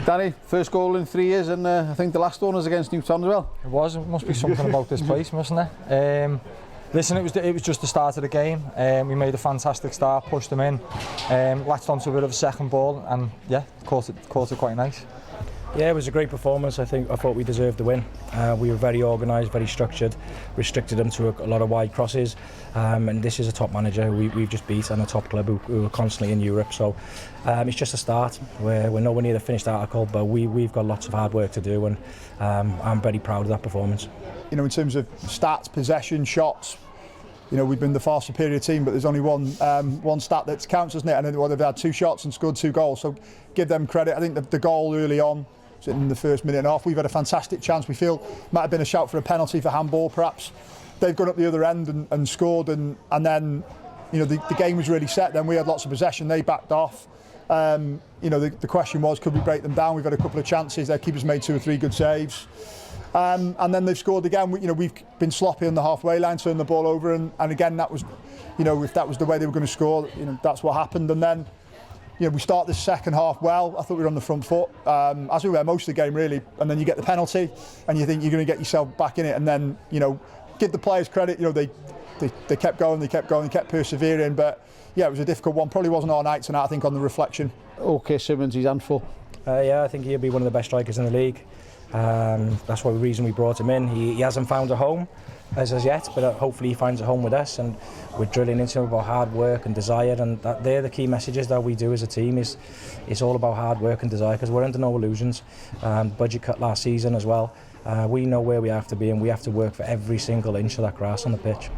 Danny, first goal in 3 years, and I think the last one was against Newtown as well. It was. It must be something about this place, mustn't it? Listen, it was just the start of the game. We made a fantastic start, pushed them in, latched onto a bit of a second ball, and yeah, caught it quite nice. Yeah, it was a great performance. I thought we deserved the win. We were very organised, very structured, restricted them to a lot of wide crosses, and this is a top manager we've just beat and a top club who are constantly in Europe. So it's just a start. We're nowhere near the finished article, but we've got lots of hard work to do, and I'm very proud of that performance. You know, in terms of stats, possession, shots, you know, we've been the far superior team, but there's only one stat that counts, isn't it? And they've had 2 shots and scored 2 goals, so give them credit. I think the goal early on, in the first minute and a half, we've had a fantastic chance. We feel might have been a shout for a penalty for handball, perhaps. They've gone up the other end and scored, and then, you know, the game was really set. Then we had lots of possession. They backed off. You know, the question was, could we break them down? We've had a couple of chances. Their keepers made 2 or 3 good saves, and then they've scored again. You know, we've been sloppy on the halfway line, turned the ball over, and again, that was, you know, if that was the way they were going to score, you know, that's what happened. And then, you know, we start this second half well. I thought we were on the front foot, as we were most of the game really, and then you get the penalty and you think you're going to get yourself back in it, and then, you know, give the players credit, you know, they kept going, they kept persevering, but yeah, it was a difficult one. Probably wasn't our night tonight, I think, on the reflection. Okay, Simmonds, he's handful. Yeah, I think he'll be one of the best strikers in the league. That's the reason we brought him in. He hasn't found a home as yet, but hopefully he finds a home with us, and we're drilling into him about hard work and desire, and they're the key messages that we do as a team. It's all about hard work and desire, because we're under no illusions. Budget cut last season as well. We know where we have to be, and we have to work for every single inch of that grass on the pitch.